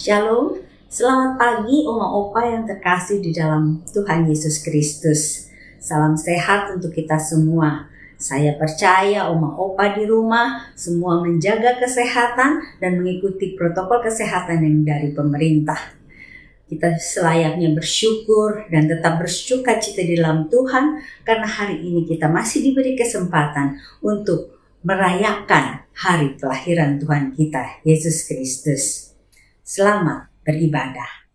Shalom, selamat pagi Oma Opa yang terkasih di dalam Tuhan Yesus Kristus. Salam sehat untuk kita semua. Saya percaya Oma Opa di rumah semua menjaga kesehatan dan mengikuti protokol kesehatan yang dari pemerintah. Kita selayaknya bersyukur dan tetap bersukacita di dalam Tuhan karena hari ini kita masih diberi kesempatan untuk merayakan hari kelahiran Tuhan kita, Yesus Kristus. Selamat beribadah.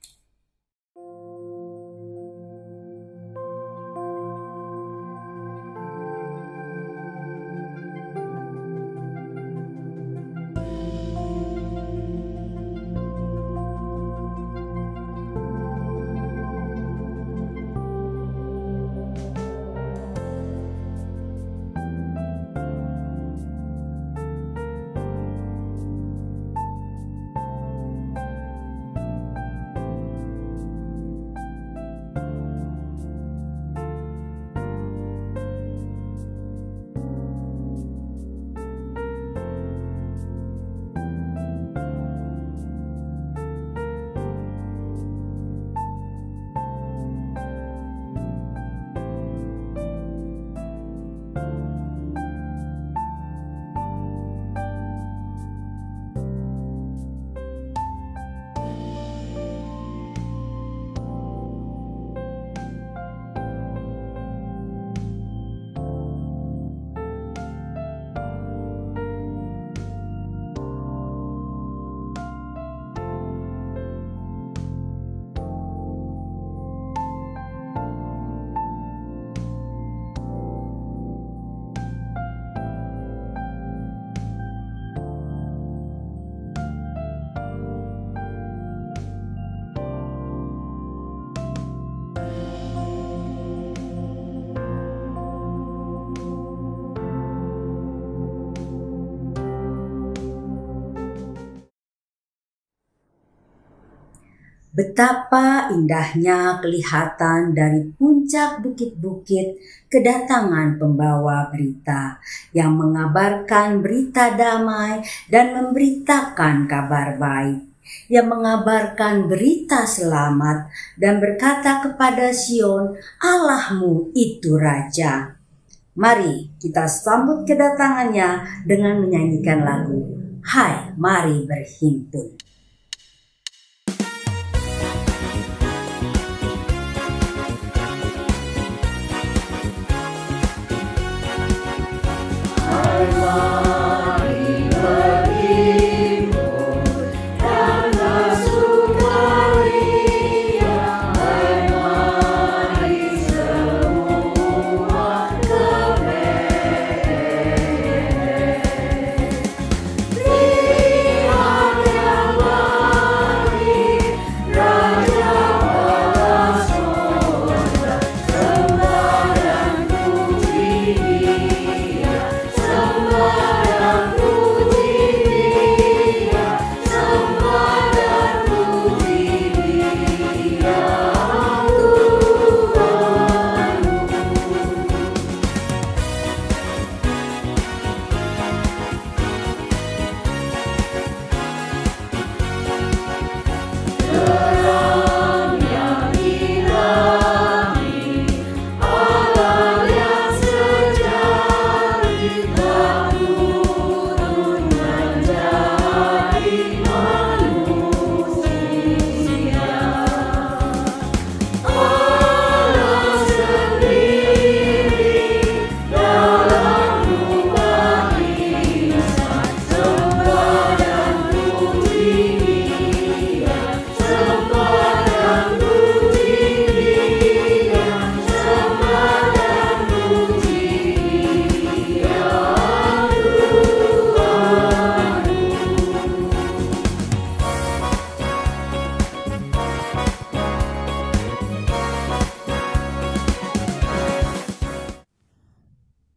Betapa indahnya kelihatan dari puncak bukit-bukit kedatangan pembawa berita yang mengabarkan berita damai dan memberitakan kabar baik, yang mengabarkan berita selamat dan berkata kepada Sion, Allahmu itu Raja. Mari kita sambut kedatangannya dengan menyanyikan lagu, Hai mari berhimpun.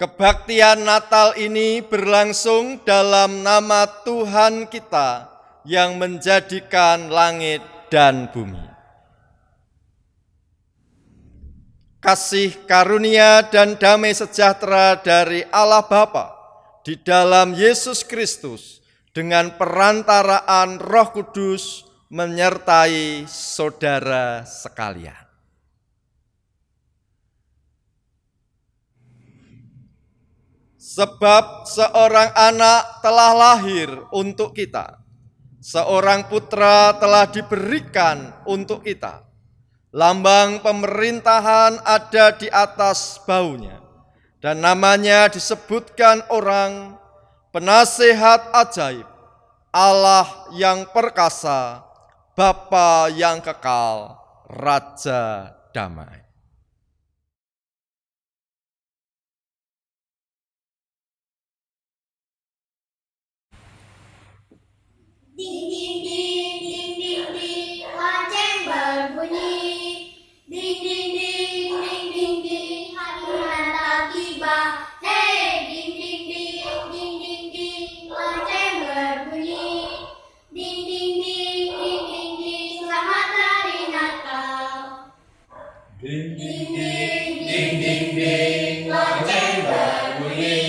Kebaktian Natal ini berlangsung dalam nama Tuhan kita yang menjadikan langit dan bumi. Kasih karunia dan damai sejahtera dari Allah Bapa di dalam Yesus Kristus dengan perantaraan Roh Kudus menyertai saudara sekalian. Sebab seorang anak telah lahir untuk kita, seorang putra telah diberikan untuk kita. Lambang pemerintahan ada di atas bahunya, dan namanya disebutkan orang Penasihat Ajaib, Allah yang perkasa, Bapa yang kekal, Raja Damai. Ding ding ding ding ding ding, lonceng berbunyi. Ding ding ding ding ding ding, hari Natal tiba. Hey, ding ding ding ding ding ding, lonceng berbunyi. Ding ding ding ding ding ding, selamat hari Natal. Ding ding ding ding ding ding, lonceng berbunyi.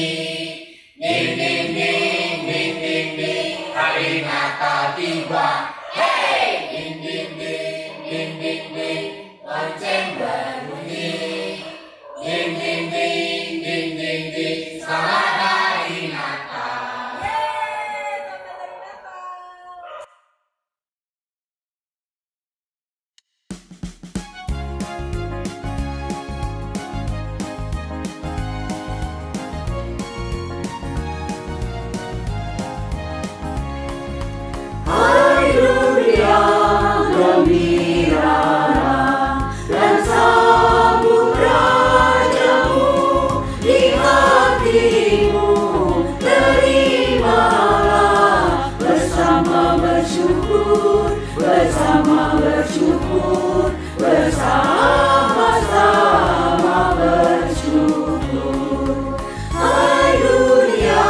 Ding ding ding ding ding ding, hari Natal tiba. Hey, ding ding ding ding ding ding, lonceng berbunyi. Ding ding ding ding ding ding, selamat hari Natal. Haleluya, gembiralah dan sambut Rajamu di hatimu. Terimalah bersama bersyukur, bersama-sama bersyukur. Haleluya,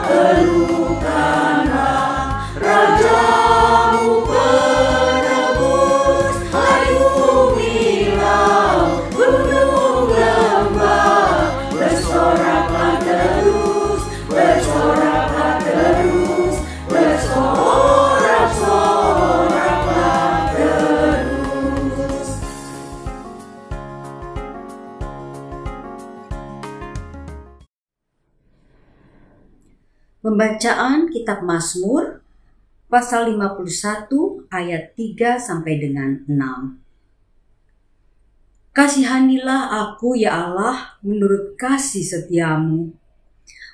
elukanlah Rajamu penebus. Hai bumi, laut, gunung, lembah, bersoraklah terus, bersoraklah terus, bersorak-soraklah terus. Pembacaan Kitab Mazmur pasal 51 ayat 3 sampai dengan 6. Kasihanilah aku ya Allah menurut kasih setiamu.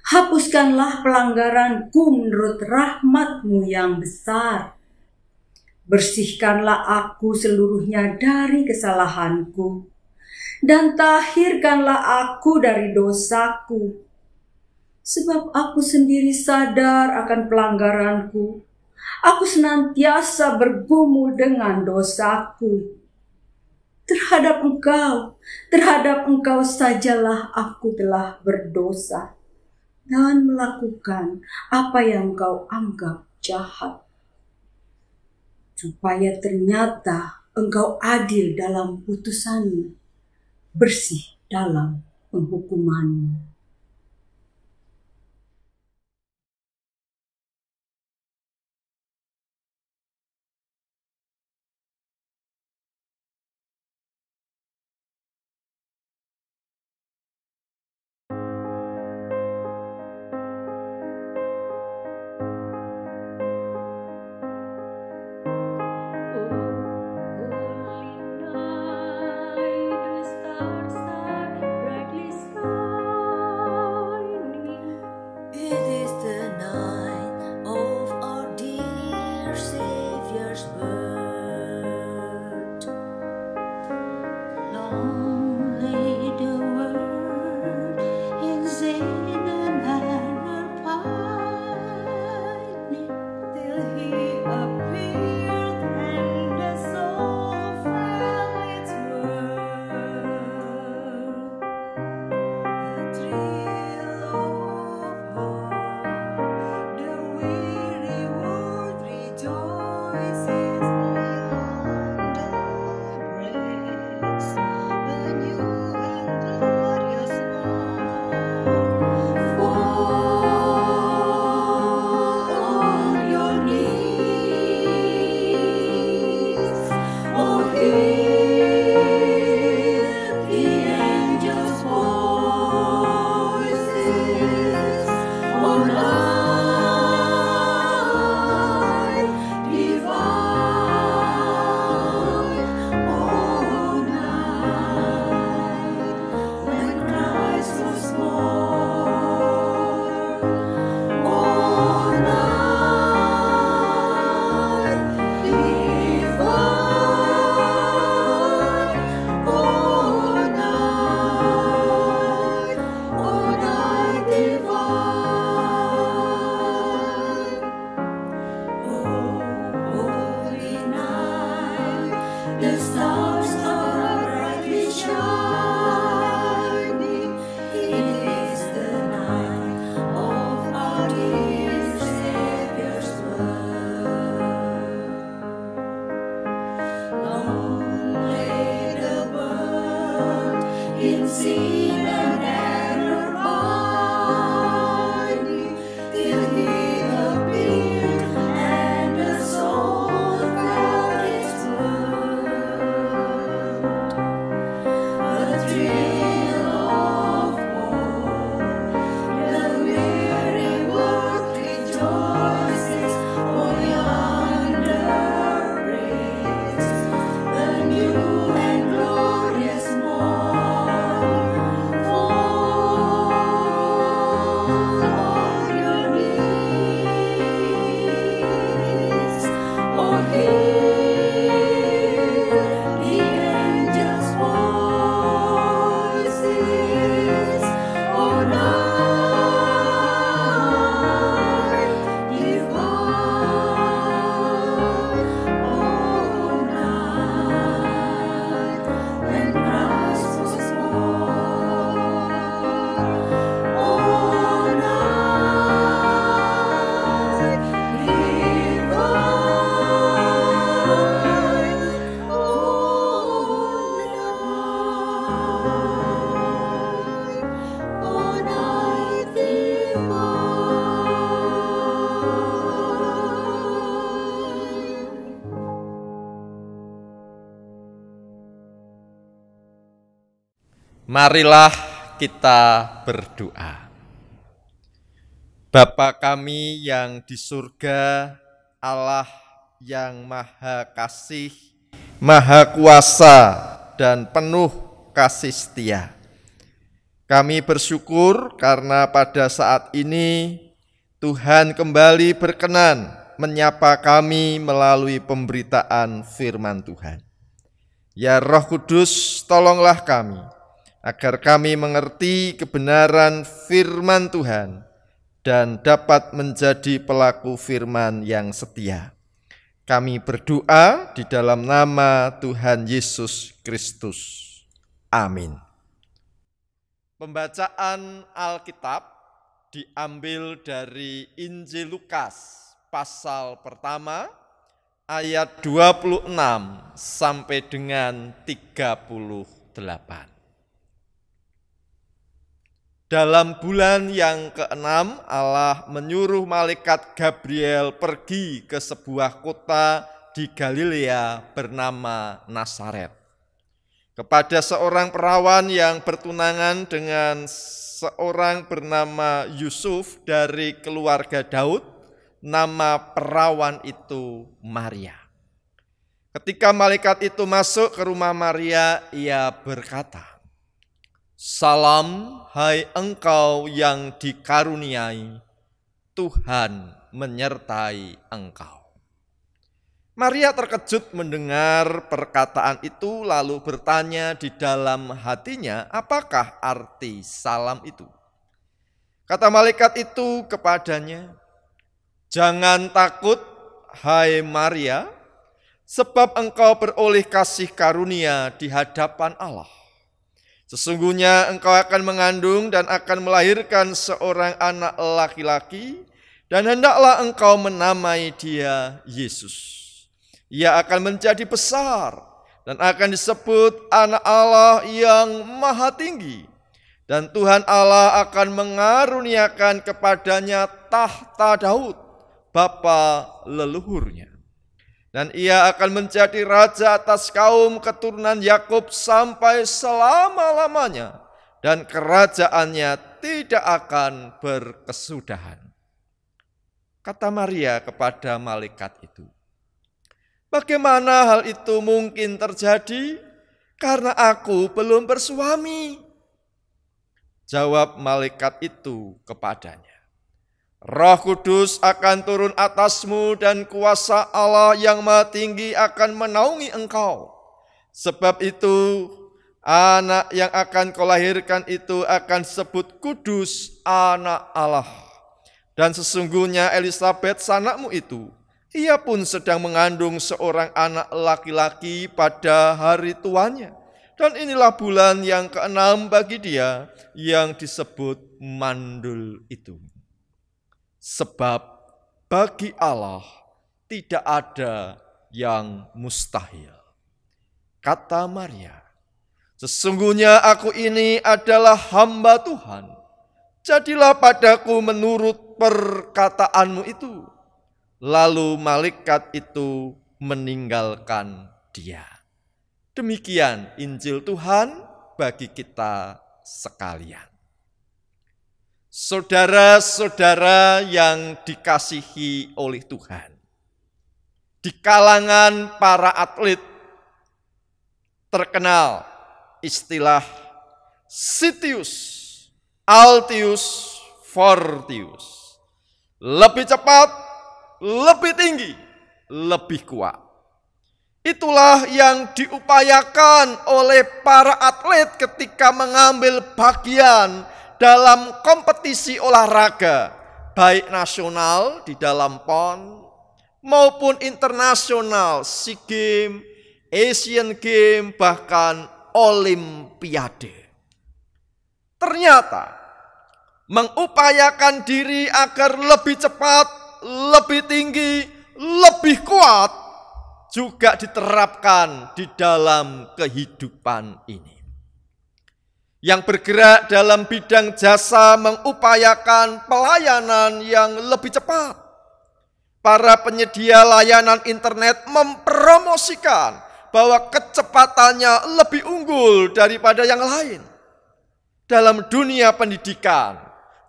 Hapuskanlah pelanggaranku menurut rahmat-Mu yang besar. Bersihkanlah aku seluruhnya dari kesalahanku, dan tahirkanlah aku dari dosaku. Sebab aku sendiri sadar akan pelanggaranku. Aku senantiasa bergumul dengan dosaku. Terhadap Engkau sajalah aku telah berdosa dan melakukan apa yang Engkau anggap jahat. Supaya ternyata Engkau adil dalam putusan-Mu, bersih dalam penghukuman-Mu. Holy night, the stars are brightly unseen and never find me, till he appeared and the soul felt his word. A thrill of hope, the weary world rejoices, for yonder breaks the new and glorious morn. Fall on your knees, or hear the angels' voices, or night divine, oh night when Christ was born, oh night divine, oh night divine. Marilah kita berdoa. Bapa kami yang di surga, Allah yang maha kasih, maha kuasa, dan penuh kasih setia. Kami bersyukur karena pada saat ini Tuhan kembali berkenan menyapa kami melalui pemberitaan firman Tuhan. Ya Roh Kudus, tolonglah kami agar kami mengerti kebenaran firman Tuhan dan dapat menjadi pelaku firman yang setia. Kami berdoa di dalam nama Tuhan Yesus Kristus. Amin. Pembacaan Alkitab diambil dari Injil Lukas pasal pertama ayat 26 sampai dengan 38. Dalam bulan yang ke-6, Allah menyuruh malaikat Gabriel pergi ke sebuah kota di Galilea bernama Nazaret, kepada seorang perawan yang bertunangan dengan seorang bernama Yusuf dari keluarga Daud. Nama perawan itu Maria. Ketika malaikat itu masuk ke rumah Maria, ia berkata, "Salam, hai engkau yang dikaruniai, Tuhan menyertai engkau." Maria terkejut mendengar perkataan itu, lalu bertanya di dalam hatinya, apakah arti salam itu? Kata malaikat itu kepadanya, "Jangan takut, hai Maria, sebab engkau beroleh kasih karunia di hadapan Allah. Sesungguhnya engkau akan mengandung dan akan melahirkan seorang anak laki-laki, dan hendaklah engkau menamai dia Yesus. Ia akan menjadi besar dan akan disebut Anak Allah yang Maha Tinggi. Dan Tuhan Allah akan mengaruniakan kepadanya tahta Daud, bapa leluhurnya. Dan ia akan menjadi raja atas kaum keturunan Yakub sampai selama-lamanya, dan kerajaannya tidak akan berkesudahan." Kata Maria kepada malaikat itu, "Bagaimana hal itu mungkin terjadi? Karena aku belum bersuami." Jawab malaikat itu kepadanya, "Roh Kudus akan turun atasmu dan kuasa Allah yang Maha Tinggi akan menaungi engkau. Sebab itu, anak yang akan kau lahirkan itu akan disebut kudus, Anak Allah. Dan sesungguhnya Elisabet sanakmu itu, ia pun sedang mengandung seorang anak laki-laki pada hari tuanya. Dan inilah bulan yang ke-6 bagi dia yang disebut mandul itu. Sebab bagi Allah tidak ada yang mustahil." Kata Maria, Sesungguhnya aku ini adalah hamba Tuhan. Jadilah padaku menurut perkataanmu itu. Lalu malaikat itu meninggalkan dia. Demikian Injil Tuhan bagi kita sekalian. Saudara-saudara yang dikasihi oleh Tuhan, di kalangan para atlet terkenal istilah Citius, Altius, Fortius. Lebih cepat, lebih tinggi, lebih kuat. Itulah yang diupayakan oleh para atlet ketika mengambil bagian dalam kompetisi olahraga, baik nasional di dalam PON maupun internasional, SEA Games, Asian Games, bahkan Olimpiade. Ternyata mengupayakan diri agar lebih cepat, lebih tinggi, lebih kuat juga diterapkan di dalam kehidupan ini. Yang bergerak dalam bidang jasa mengupayakan pelayanan yang lebih cepat. Para penyedia layanan internet mempromosikan bahwa kecepatannya lebih unggul daripada yang lain. Dalam dunia pendidikan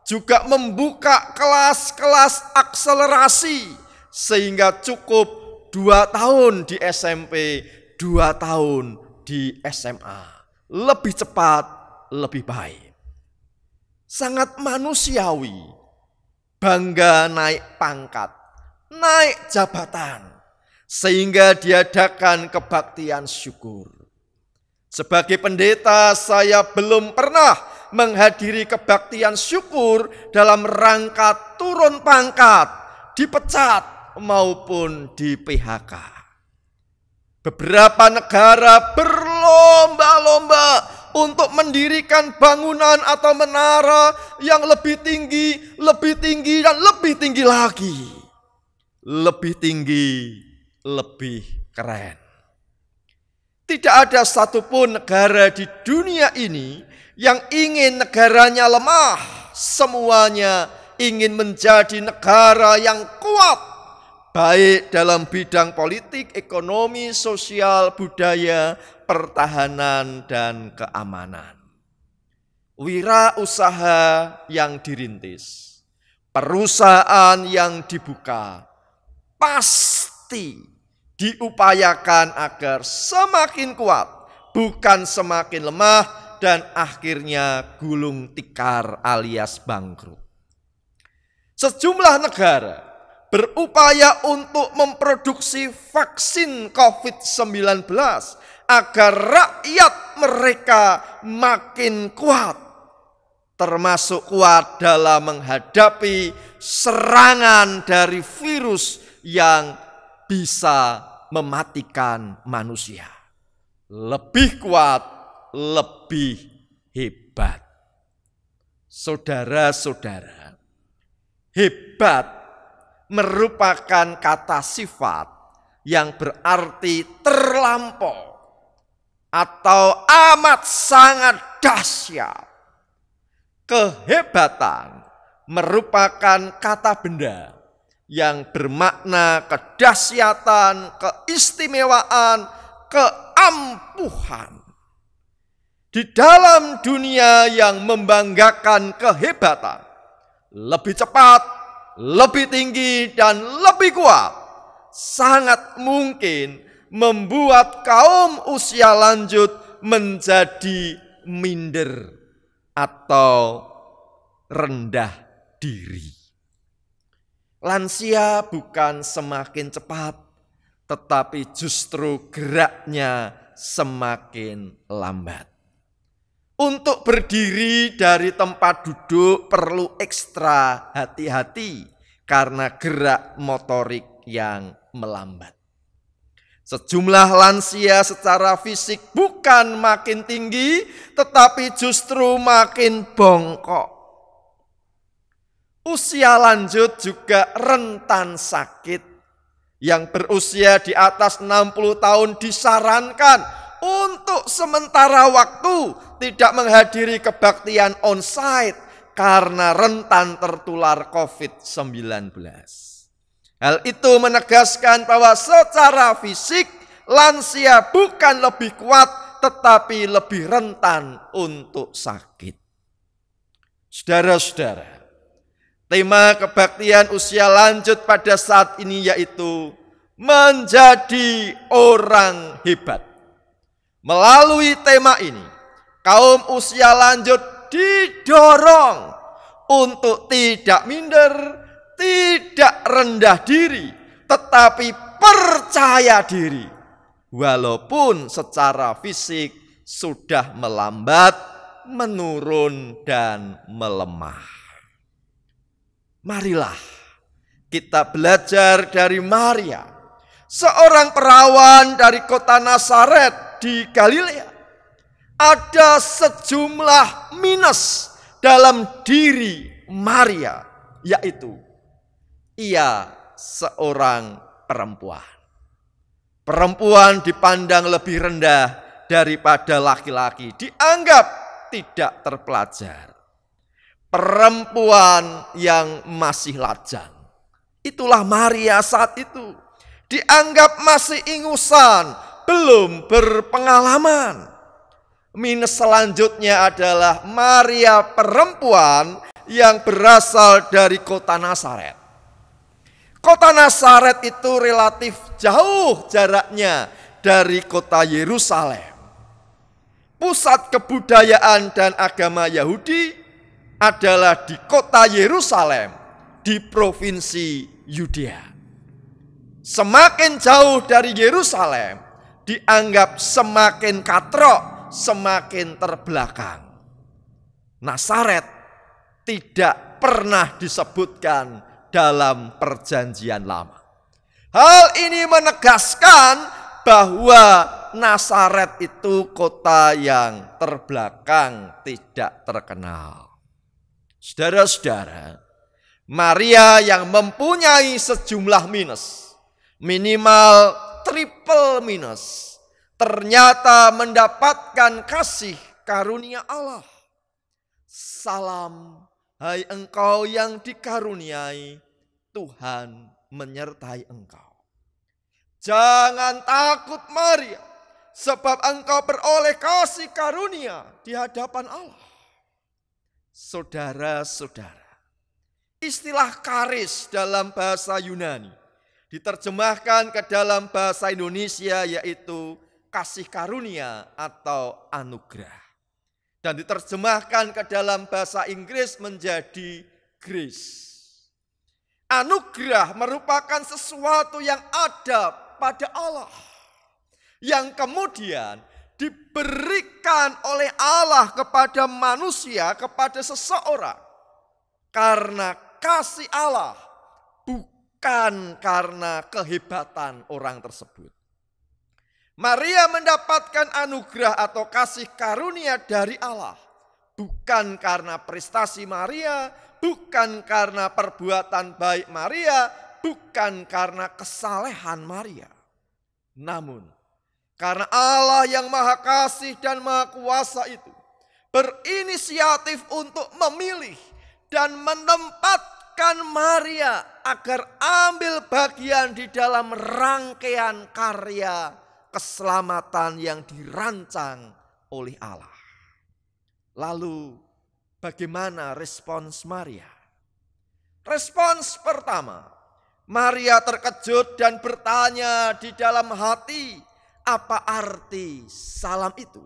juga membuka kelas-kelas akselerasi sehingga cukup 2 tahun di SMP, 2 tahun di SMA. Lebih cepat, lebih baik. Sangat manusiawi, bangga naik pangkat, naik jabatan, sehingga diadakan kebaktian syukur. Sebagai pendeta, saya belum pernah menghadiri kebaktian syukur dalam rangka turun pangkat, dipecat, maupun di PHK. Beberapa negara berlomba-lomba untuk mendirikan bangunan atau menara yang lebih tinggi, dan lebih tinggi lagi. Lebih tinggi, lebih keren. Tidak ada satupun negara di dunia ini yang ingin negaranya lemah. Semuanya ingin menjadi negara yang kuat, baik dalam bidang politik, ekonomi, sosial, budaya, pertahanan, dan keamanan. Wirausaha yang dirintis, perusahaan yang dibuka, pasti diupayakan agar semakin kuat, bukan semakin lemah, dan akhirnya gulung tikar alias bangkrut. Sejumlah negara berupaya untuk memproduksi vaksin COVID-19 agar rakyat mereka makin kuat, termasuk kuat dalam menghadapi serangan dari virus yang bisa mematikan manusia. Lebih kuat, lebih hebat. Saudara-saudara, hebat merupakan kata sifat yang berarti terlampau atau amat sangat dahsyat. Kehebatan merupakan kata benda yang bermakna kedahsyatan, keistimewaan, keampuhan. Di dalam dunia yang membanggakan kehebatan, lebih cepat, lebih tinggi, dan lebih kuat, sangat mungkin membuat kaum usia lanjut menjadi minder atau rendah diri. Lansia bukan semakin cepat, tetapi justru geraknya semakin lambat. Untuk berdiri dari tempat duduk perlu ekstra hati-hati karena gerak motorik yang melambat. Sejumlah lansia secara fisik bukan makin tinggi, tetapi justru makin bongkok. Usia lanjut juga rentan sakit. Yang berusia di atas 60 tahun disarankan untuk sementara waktu tidak menghadiri kebaktian onsite karena rentan tertular COVID-19. Hal itu menegaskan bahwa secara fisik lansia bukan lebih kuat tetapi lebih rentan untuk sakit. Saudara-saudara, tema kebaktian usia lanjut pada saat ini yaitu menjadi orang hebat. Melalui tema ini, kaum usia lanjut didorong untuk tidak minder, tidak rendah diri, tetapi percaya diri. Walaupun secara fisik sudah melambat, menurun, dan melemah. Marilah kita belajar dari Maria, seorang perawan dari kota Nazaret di Galilea. Ada sejumlah minus dalam diri Maria, yaitu ia seorang perempuan. Perempuan dipandang lebih rendah daripada laki-laki, dianggap tidak terpelajar. Perempuan yang masih lajang. Itulah Maria saat itu. Dianggap masih ingusan, belum berpengalaman. Minus selanjutnya adalah Maria perempuan yang berasal dari kota Nazaret. Kota Nazaret itu relatif jauh jaraknya dari kota Yerusalem. Pusat kebudayaan dan agama Yahudi adalah di kota Yerusalem, di provinsi Yudea. Semakin jauh dari Yerusalem, dianggap semakin katrok, semakin terbelakang. Nazaret tidak pernah disebutkan dalam perjanjian lama. Hal ini menegaskan bahwa Nazaret itu kota yang terbelakang, tidak terkenal. Saudara-saudara, Maria yang mempunyai sejumlah minus, minimal triple minus, ternyata mendapatkan kasih karunia Allah. Salam, hai engkau yang dikaruniai, Tuhan menyertai engkau. Jangan takut Maria, sebab engkau beroleh kasih karunia di hadapan Allah. Saudara-saudara, istilah karis dalam bahasa Yunani diterjemahkan ke dalam bahasa Indonesia yaitu kasih karunia atau anugerah. Dan diterjemahkan ke dalam bahasa Inggris menjadi grace. Anugerah merupakan sesuatu yang ada pada Allah, yang kemudian diberikan oleh Allah kepada manusia, kepada seseorang, karena kasih Allah, bukan karena kehebatan orang tersebut. Maria mendapatkan anugerah atau kasih karunia dari Allah, bukan karena prestasi Maria, bukan karena perbuatan baik Maria, bukan karena kesalehan Maria. Namun, karena Allah yang Maha Kasih dan Maha Kuasa itu berinisiatif untuk memilih dan menempatkan Maria agar ambil bagian di dalam rangkaian karya keselamatan yang dirancang oleh Allah. Lalu bagaimana respons Maria? Respons pertama, Maria terkejut dan bertanya di dalam hati, apa arti salam itu?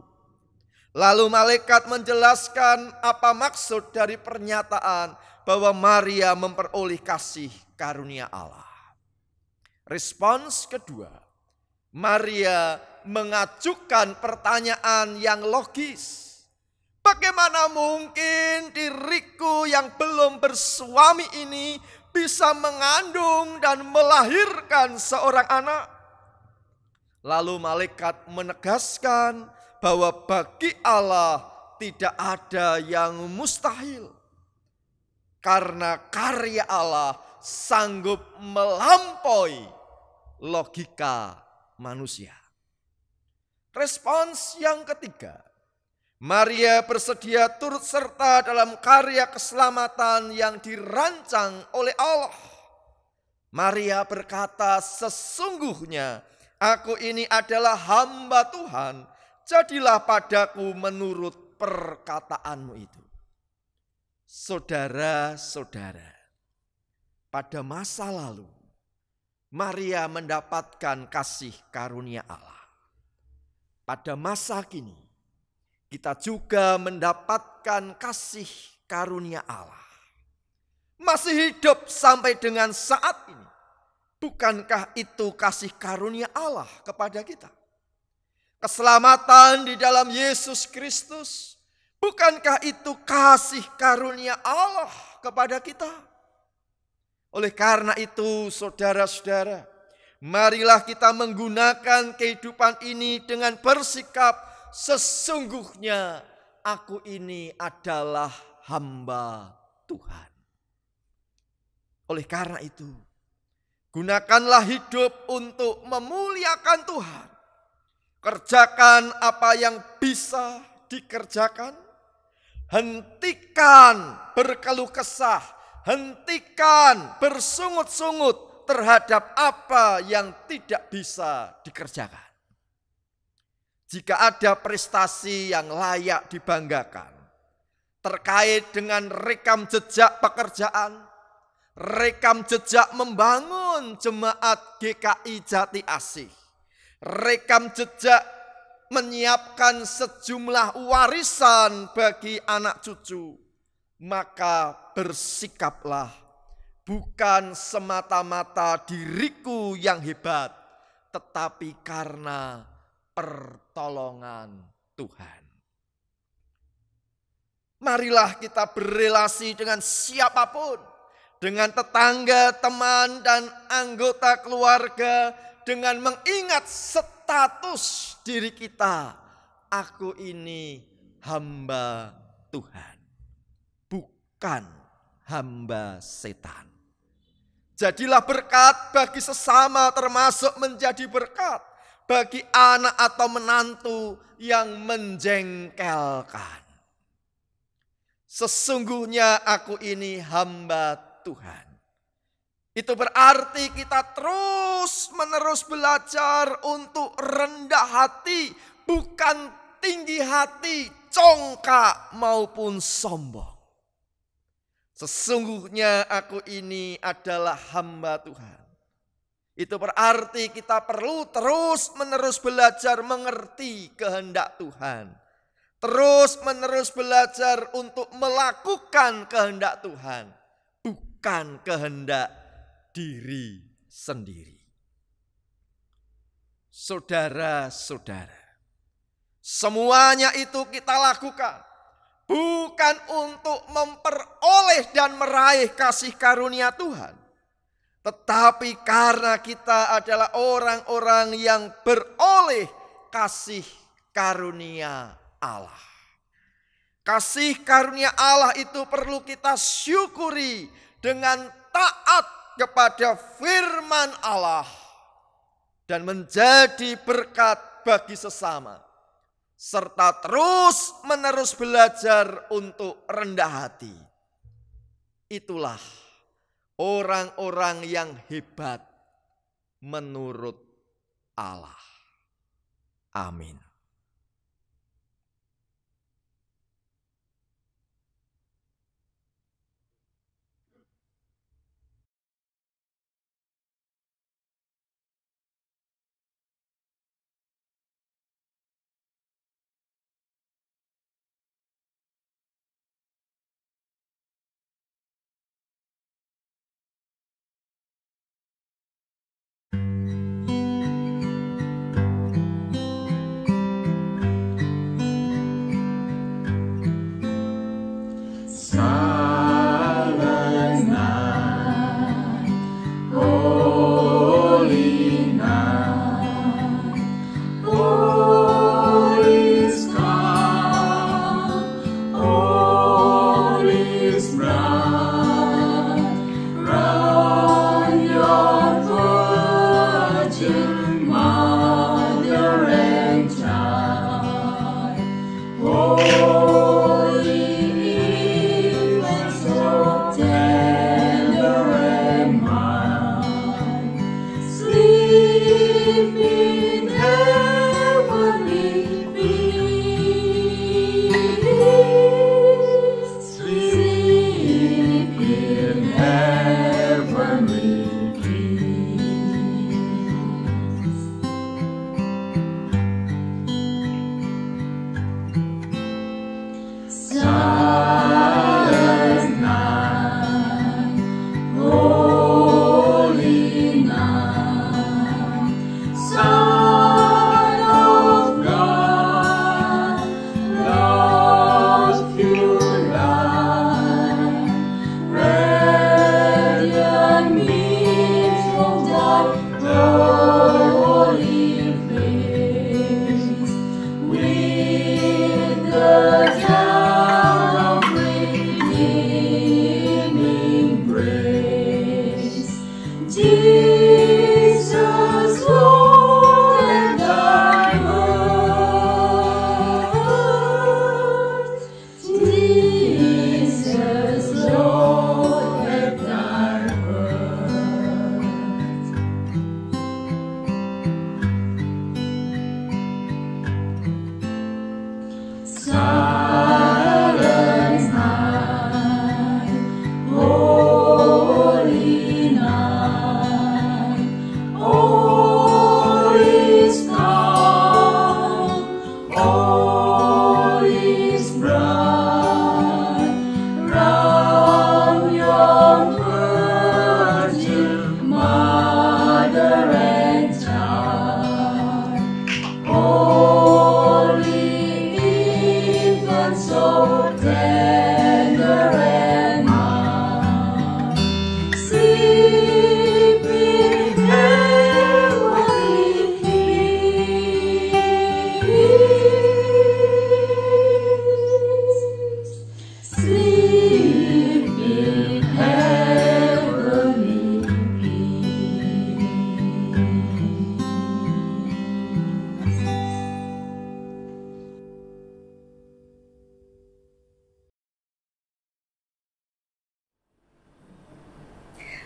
Lalu malaikat menjelaskan apa maksud dari pernyataan bahwa Maria memperoleh kasih karunia Allah. Respons kedua, Maria mengajukan pertanyaan yang logis. Bagaimana mungkin diriku yang belum bersuami ini bisa mengandung dan melahirkan seorang anak? Lalu malaikat menegaskan bahwa bagi Allah tidak ada yang mustahil. Karena karya Allah sanggup melampaui logika manusia. Respons yang ketiga, Maria bersedia turut serta dalam karya keselamatan yang dirancang oleh Allah. Maria berkata, sesungguhnya aku ini adalah hamba Tuhan, jadilah padaku menurut perkataanmu itu. Saudara-saudara, pada masa lalu, Maria mendapatkan kasih karunia Allah. Pada masa kini, kita juga mendapatkan kasih karunia Allah. Masih hidup sampai dengan saat ini. Bukankah itu kasih karunia Allah kepada kita? Keselamatan di dalam Yesus Kristus, bukankah itu kasih karunia Allah kepada kita? Oleh karena itu, saudara-saudara, marilah kita menggunakan kehidupan ini dengan bersikap, sesungguhnya aku ini adalah hamba Tuhan. Oleh karena itu, gunakanlah hidup untuk memuliakan Tuhan. Kerjakan apa yang bisa dikerjakan. Hentikan berkeluh kesah. Hentikan bersungut-sungut terhadap apa yang tidak bisa dikerjakan. Jika ada prestasi yang layak dibanggakan terkait dengan rekam jejak pekerjaan, rekam jejak membangun jemaat GKI Jati Asih, rekam jejak menyiapkan sejumlah warisan bagi anak cucu, maka bersikaplah bukan semata-mata diriku yang hebat, tetapi karena pertolongan Tuhan. Marilah kita berrelasi dengan siapapun, dengan tetangga, teman, dan anggota keluarga, dengan mengingat status diri kita. Aku ini hamba Tuhan, bukan hamba setan. Jadilah berkat bagi sesama, termasuk menjadi berkat bagi anak atau menantu yang menjengkelkan. Sesungguhnya aku ini hamba Tuhan. Itu berarti kita terus-menerus belajar untuk rendah hati, bukan tinggi hati, congkak maupun sombong. Sesungguhnya aku ini adalah hamba Tuhan. Itu berarti kita perlu terus-menerus belajar mengerti kehendak Tuhan. Terus-menerus belajar untuk melakukan kehendak Tuhan, bukan kehendak diri sendiri. Saudara-saudara, semuanya itu kita lakukan bukan untuk memperoleh dan meraih kasih karunia Tuhan, tetapi karena kita adalah orang-orang yang beroleh kasih karunia Allah. Kasih karunia Allah itu perlu kita syukuri dengan taat kepada firman Allah dan menjadi berkat bagi sesama, serta terus-menerus belajar untuk rendah hati. Itulah orang-orang yang hebat menurut Allah. Amin.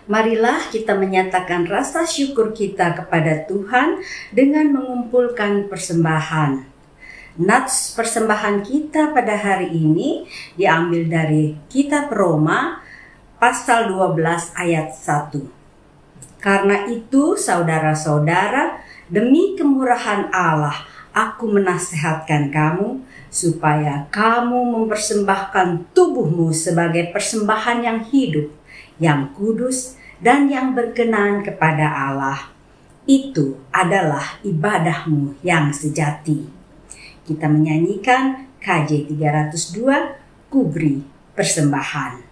Marilah kita menyatakan rasa syukur kita kepada Tuhan dengan mengumpulkan persembahan. Nats persembahan kita pada hari ini diambil dari Kitab Roma pasal 12 ayat 1. Karena itu, saudara-saudara, demi kemurahan Allah, aku menasehatkan kamu supaya kamu mempersembahkan tubuhmu sebagai persembahan yang hidup, yang kudus, dan yang berkenan kepada Allah. Itu adalah ibadahmu yang sejati. Kita menyanyikan KJ 302, Kubri Persembahan.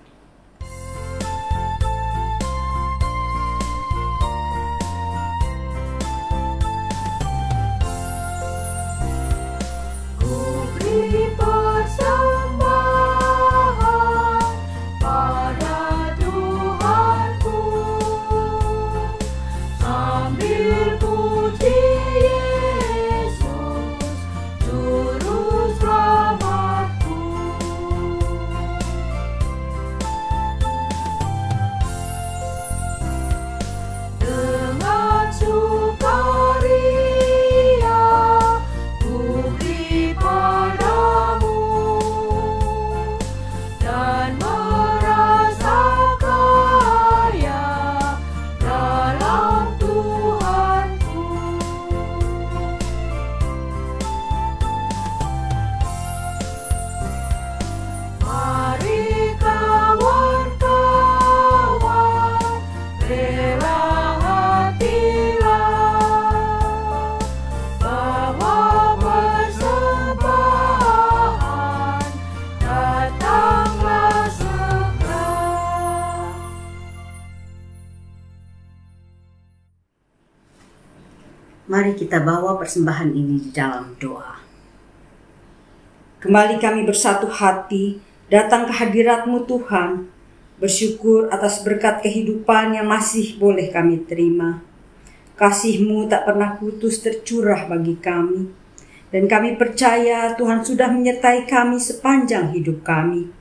Mari kita bawa persembahan ini di dalam doa. Kembali kami bersatu hati datang ke hadirat-Mu Tuhan, bersyukur atas berkat kehidupan yang masih boleh kami terima. Kasih-Mu tak pernah putus tercurah bagi kami, dan kami percaya Tuhan sudah menyertai kami sepanjang hidup kami.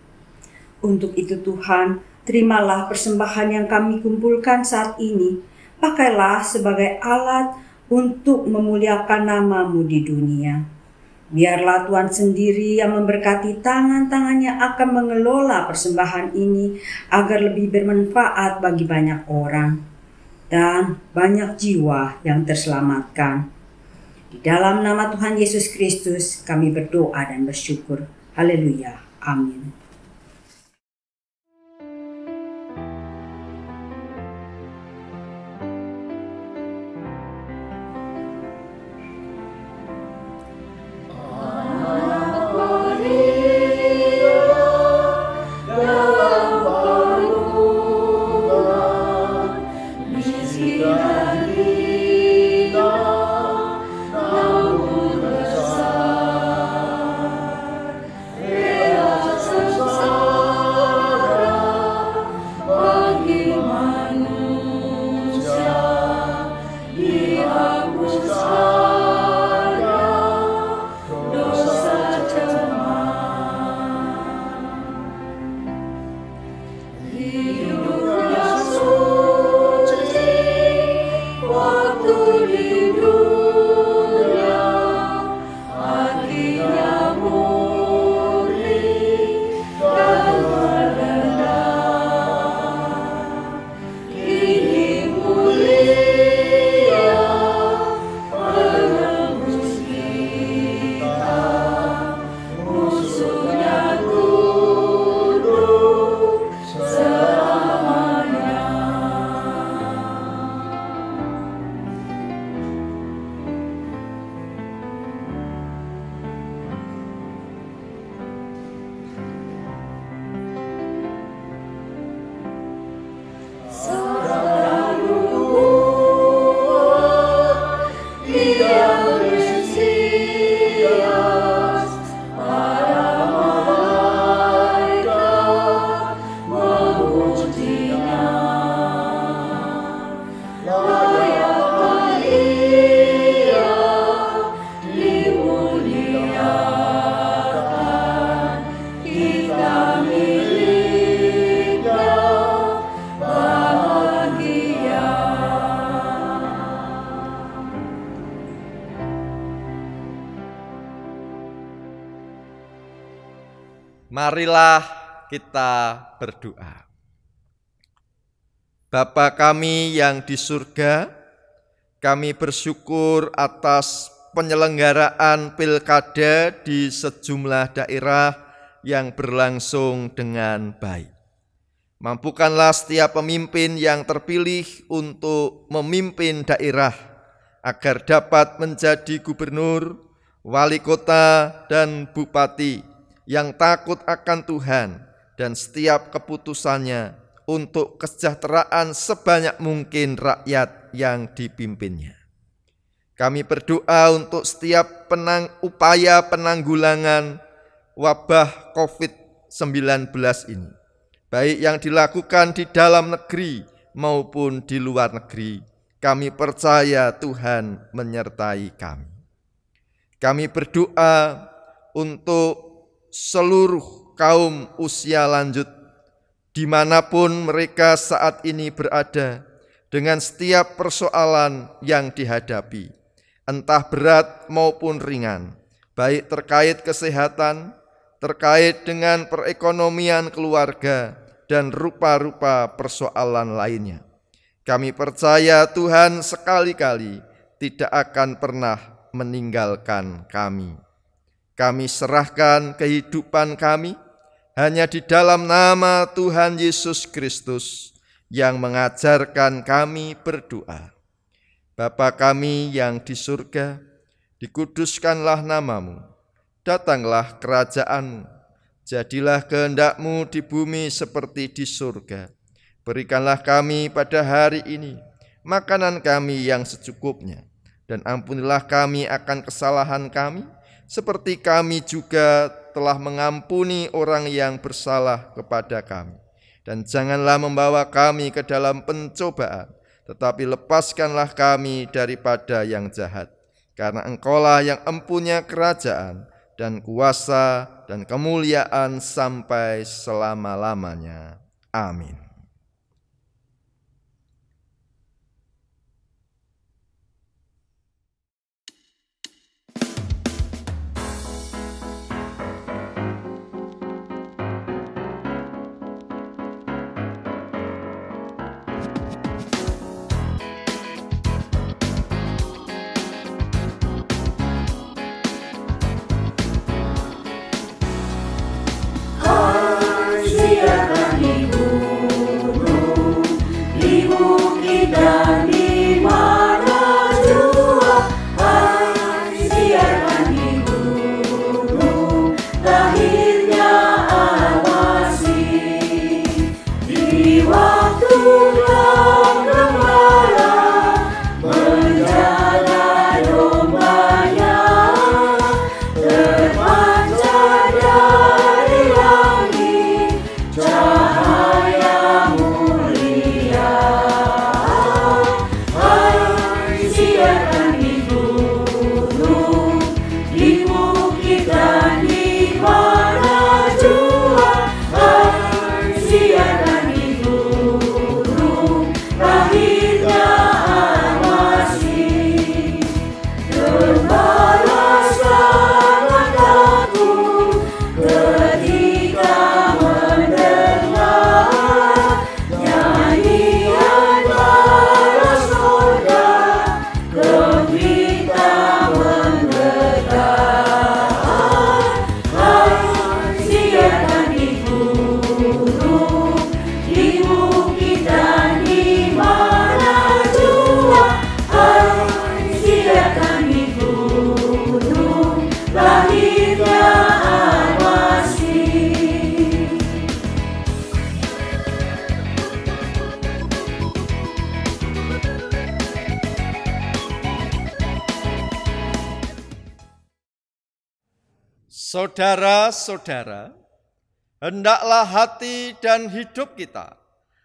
Untuk itu Tuhan, terimalah persembahan yang kami kumpulkan saat ini, pakailah sebagai alat untuk memuliakan nama-Mu di dunia. Biarlah Tuhan sendiri yang memberkati tangan-tangannya akan mengelola persembahan ini agar lebih bermanfaat bagi banyak orang dan banyak jiwa yang terselamatkan. Di dalam nama Tuhan Yesus Kristus kami berdoa dan bersyukur. Haleluya. Amin. Marilah kita berdoa. Bapa kami yang di surga, kami bersyukur atas penyelenggaraan pilkada di sejumlah daerah yang berlangsung dengan baik. Mampukanlah setiap pemimpin yang terpilih untuk memimpin daerah agar dapat menjadi gubernur, wali kota, dan bupati yang takut akan Tuhan dan setiap keputusannya untuk kesejahteraan sebanyak mungkin rakyat yang dipimpinnya. Kami berdoa untuk setiap upaya penanggulangan wabah COVID-19 ini, baik yang dilakukan di dalam negeri maupun di luar negeri. Kami percaya Tuhan menyertai kami. Kami berdoa untuk seluruh kaum usia lanjut dimanapun mereka saat ini berada, dengan setiap persoalan yang dihadapi, entah berat maupun ringan, baik terkait kesehatan, terkait dengan perekonomian keluarga, dan rupa-rupa persoalan lainnya. Kami percaya Tuhan sekali-kali tidak akan pernah meninggalkan kami. Kami serahkan kehidupan kami hanya di dalam nama Tuhan Yesus Kristus yang mengajarkan kami berdoa. Bapa kami yang di surga, dikuduskanlah namamu, datanglah kerajaan-Mu, jadilah kehendak-Mu di bumi seperti di surga. Berikanlah kami pada hari ini makanan kami yang secukupnya, dan ampunilah kami akan kesalahan kami, seperti kami juga telah mengampuni orang yang bersalah kepada kami. Dan janganlah membawa kami ke dalam pencobaan, tetapi lepaskanlah kami daripada yang jahat. Karena Engkaulah yang empunya kerajaan dan kuasa dan kemuliaan sampai selama-lamanya. Amin. Saudara-saudara, hendaklah hati dan hidup kita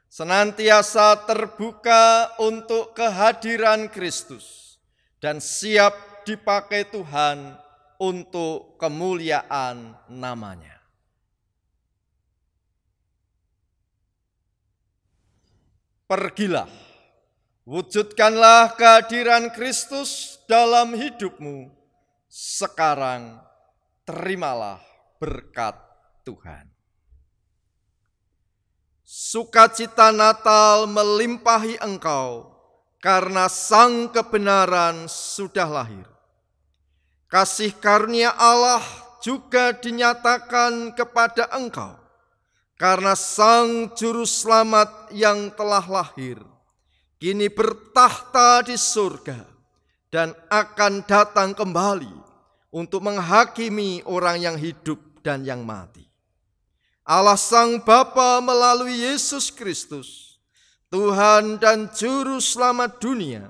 senantiasa terbuka untuk kehadiran Kristus dan siap dipakai Tuhan untuk kemuliaan nama-Nya. Pergilah, wujudkanlah kehadiran Kristus dalam hidupmu sekarang. Terimalah berkat Tuhan. Sukacita Natal melimpahi engkau karena Sang kebenaran sudah lahir. Kasih karunia Allah juga dinyatakan kepada engkau karena Sang Juru Selamat yang telah lahir kini bertahta di surga dan akan datang kembali untuk menghakimi orang yang hidup dan yang mati. Allah Sang Bapa melalui Yesus Kristus, Tuhan dan Juru Selamat dunia,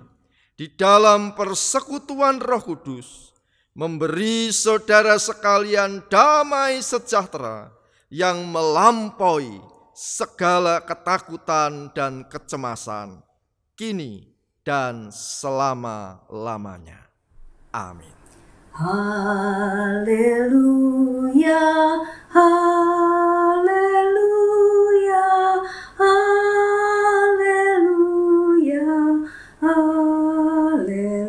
di dalam persekutuan Roh Kudus, memberi saudara sekalian damai sejahtera yang melampaui segala ketakutan dan kecemasan, kini dan selama-lamanya. Amin. Haleluya, haleluya, haleluya, haleluya.